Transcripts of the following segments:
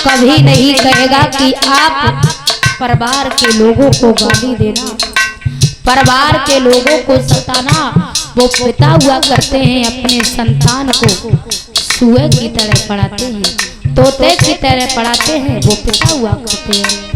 कभी नहीं कहेगा कि आप परिवार के लोगों को गाली देना, परिवार के लोगों को सताना। वो पिता हुआ करते हैं, अपने संतान को सुअर की तरह पढ़ाते हैं, तोते की तरह पढ़ाते हैं, वो पिता हुआ करते हैं।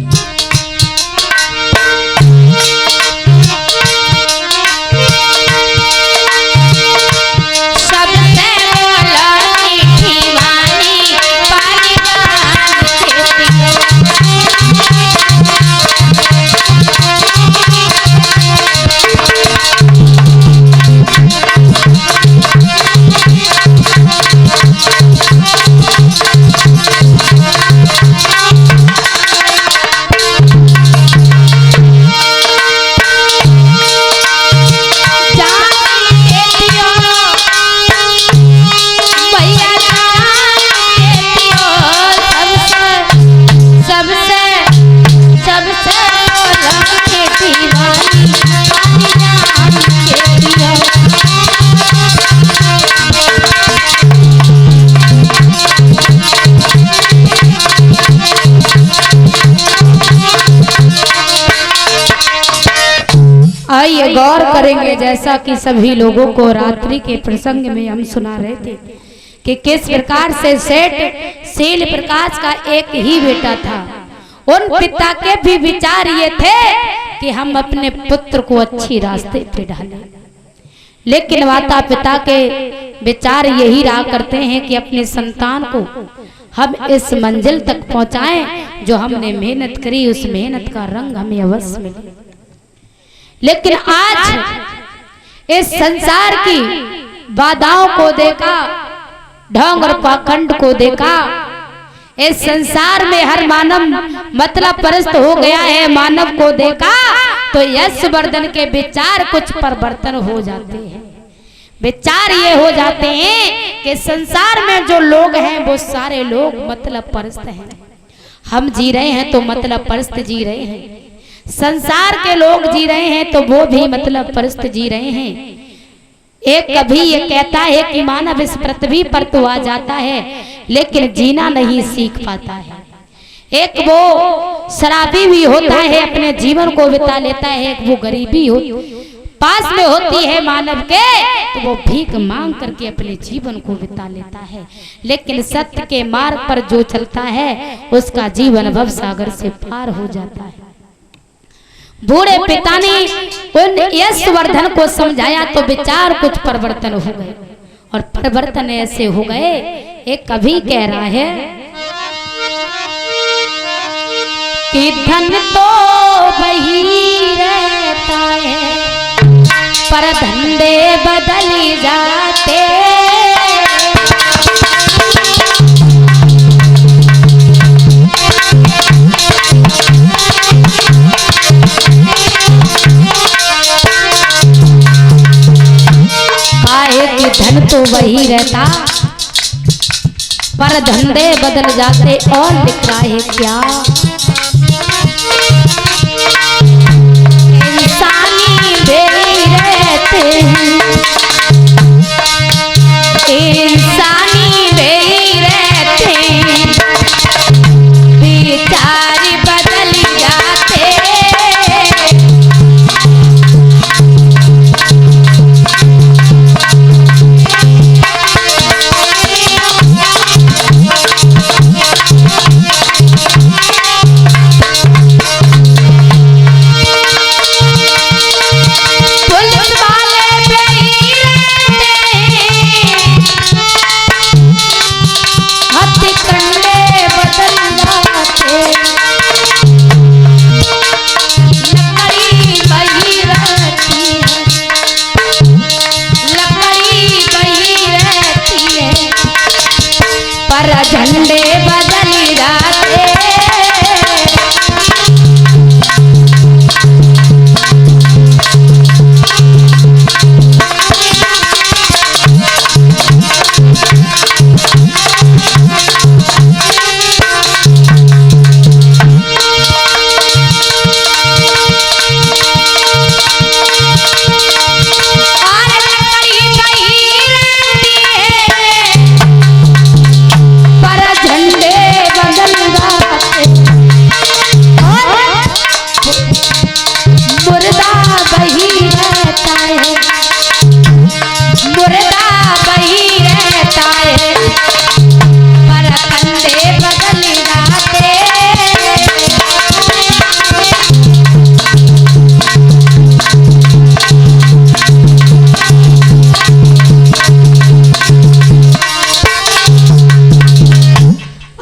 आइए गौर करेंगे, जैसा कि सभी लोगों को रात्रि के प्रसंग में हम सुना रहे थे कि किस प्रकार से सेठ शील प्रकाश का एक ही बेटा था। उन पिता के भी विचार ये थे कि हम अपने पुत्र को अच्छी रास्ते पे डालें, लेकिन माता पिता के विचार यही रहा करते हैं कि अपने संतान को हम इस मंजिल तक पहुंचाएं जो हमने मेहनत करी, उस मेहनत का रंग हमें अवश्य मिले। लेकिन आज इस संसार की बाधाओं को देखा, ढोंग और पाखंड को देखा, इस संसार में हर मानव मतलब परस्त हो गया है। मानव को देखा तो यशवर्धन के विचार कुछ परिवर्तन हो जाते हैं। विचार ये हो जाते हैं कि संसार में जो लोग हैं वो सारे लोग मतलब परस्त हैं। हम जी रहे हैं तो मतलब परस्त जी रहे हैं, संसार के लोग जी रहे हैं तो वो भी मतलब परस्त जी रहे हैं। एक कभी ये कहता है कि मानव इस पृथ्वी पर तो आ जाता है लेकिन जीना नहीं सीख पाता है। एक वो शराबी भी होता है, अपने जीवन को बिता लेता है। एक वो गरीबी हो पास में होती है मानव के, तो वो भीख मांग करके अपने जीवन को बिता लेता है। लेकिन सत्य के मार्ग पर जो चलता है उसका जीवन भव सागर से पार हो जाता है। बूढ़े पिता ने उन यशवर्धन को समझाया तो विचार कुछ परिवर्तन हो गए, और परिवर्तन ऐसे हो गए। एक कवि कह रहा है कि धन तो वही रहता है पर धंधे बदल जाते। धन तो वही रहता पर धंधे बदल जाते। और लिख रहा है क्या, इंसानी बेई रहते हैं, इंसानी बेई रहते हैं, विचार बदल जाते।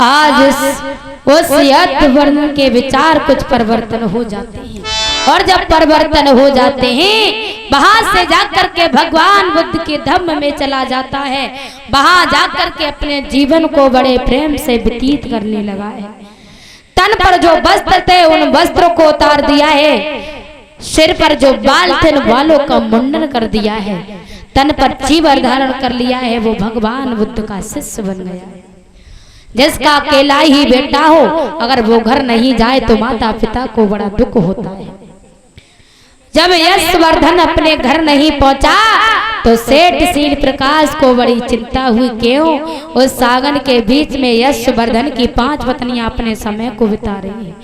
आज उस यथ वर्णन के विचार कुछ परिवर्तन हो जाते हैं, और जब परिवर्तन हो जाते हैं वहां से जाकर के भगवान बुद्ध के धम्म में चला जाता है। वहां जाकर के अपने जीवन को बड़े प्रेम से व्यतीत करने लगा है। तन पर जो वस्त्र थे उन वस्त्रों को उतार दिया है, सिर पर जो बाल थे उन बालों का मुंडन कर दिया है, तन पर चीवर धारण कर लिया है। वो भगवान बुद्ध का शिष्य बन गया है। जिसका अकेला ही बेटा हो, अगर वो घर नहीं जाए तो माता पिता को बड़ा दुख होता है। जब यशवर्धन अपने घर नहीं पहुंचा तो सेठ शील प्रकाश को बड़ी चिंता हुई। क्यों? उस सागन के बीच में यशवर्धन की 5 पत्नियां अपने समय को बिता रही हैं,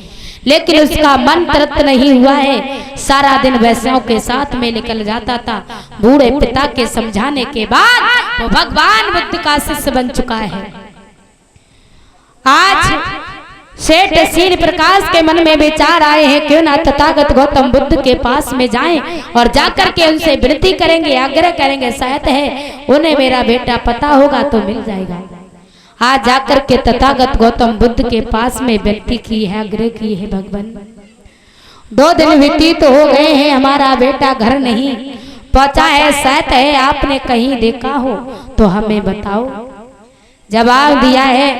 लेकिन उसका मन तृप्त नहीं हुआ है। सारा दिन वैश्यों के साथ में निकल जाता था। बूढ़े पिता के समझाने के बाद वो भगवान बुद्ध का शिष्य बन चुका है। आज सेठ शील प्रकाश के मन में विचार आए हैं, क्यों ना तथागत गौतम बुद्ध के पास में जाएं और जाकर के उनसे विनती करेंगे, आग्रह करेंगे, शायद है उन्हें मेरा बेटा पता होगा तो मिल जाएगा। आज जाकर के तथागत गौतम बुद्ध के पास में विनती की है, आग्रह की है, भगवान 2 दिन व्यतीत हो गए हैं, हमारा बेटा घर नहीं पहुंचा है, शायद है आपने कहीं देखा हो तो हमें बताओ। जवाब दिया है,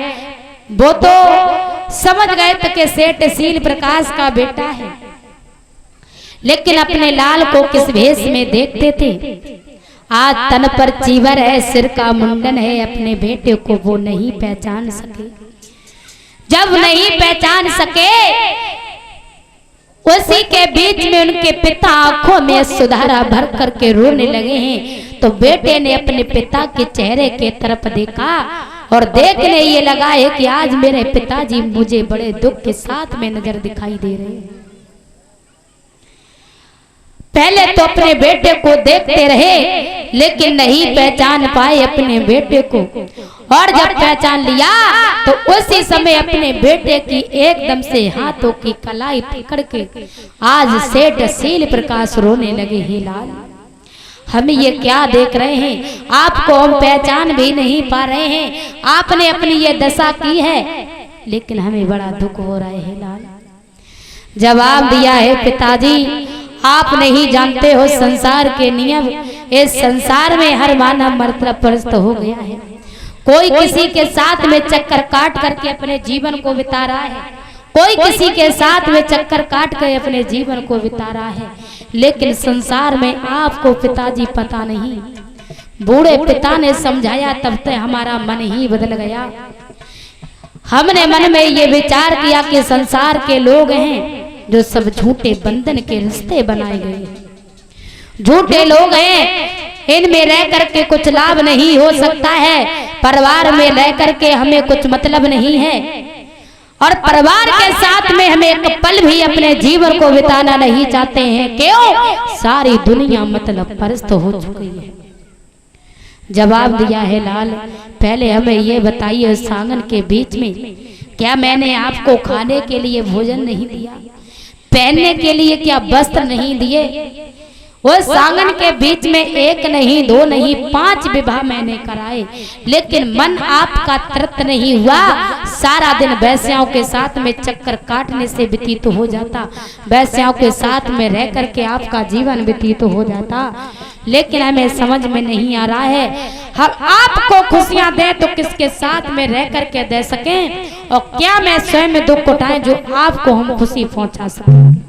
वो तो समझ गए थे कि सेठ शील प्रकाश का बेटा है, लेकिन अपने लाल को किस भेष में देखते थे। आज तन पर चीवर है, सिर का मुंडन है, अपने बेटे को वो नहीं पहचान सके। जब नहीं पहचान सके, उसी के बीच में उनके पिता आंखों में सुधारा भर करके रोने लगे हैं। तो बेटे ने अपने पिता के चेहरे के तरफ देखा और देखने ये लगा है कि आज मेरे पिताजी मुझे बड़े दुख के साथ में नजर दिखाई दे रहे हैं। पहले तो अपने बेटे को देखते रहे, लेकिन नहीं पहचान पाए अपने बेटे को, और जब पहचान लिया तो उसी समय अपने बेटे की एकदम से हाथों की कलाई पकड़ के आज सेठ शील प्रकाश रोने लगे। हे लाल, हम ये क्या देख रहे हैं? आपको हम पहचान भी नहीं पा रहे हैं। आपने अपनी ये दशा की है, लेकिन हमें बड़ा दुख हो रहा है। लाल जवाब दिया है, पिताजी आप नहीं जानते हो संसार के नियम। इस संसार में हर मानव मर्तप्रस्त हो गया है। कोई किसी के साथ में चक्कर काट करके अपने जीवन को बिता रहा है, कोई किसी के साथ में चक्कर काट कर अपने जीवन को बिता रहा है। लेकिन संसार में आपको पिताजी पता नहीं। बूढ़े पिता ने समझाया, तब तक हमारा मन ही बदल गया। हमने मन में ये विचार किया कि संसार के लोग हैं जो सब झूठे बंधन के रिश्ते बनाए गए, झूठे लोग हैं, इनमें रह करके कुछ लाभ नहीं हो सकता है। परिवार में रह करके हमें कुछ मतलब नहीं है, और परिवार के साथ में हमें एक पल भी अपने जीवन को बिताना नहीं चाहते हैं। क्यों? सारी दुनिया मतलब परस्त हो चुकी है। जवाब दिया है, लाल पहले हमें ये बताइए, सांगन के बीच में क्या मैंने आपको खाने के लिए भोजन नहीं दिया, पहनने के लिए क्या वस्त्र नहीं दिए? वो सांगन के बीच में 1 नहीं 2 नहीं 5 विवाह मैंने कराए, लेकिन मन आपका तृप्त नहीं हुआ। सारा दिन वैश्याओं के साथ में चक्कर काटने से व्यतीत हो जाता, वैश्याओं के साथ में रह करके आपका जीवन व्यतीत हो जाता। लेकिन हमें समझ में नहीं आ रहा है, हम आपको खुशियां दें तो किसके साथ में रह करके दे सकें, और क्या मैं स्वयं में दुख उठाएं जो आपको हम खुशी पहुंचा सकें।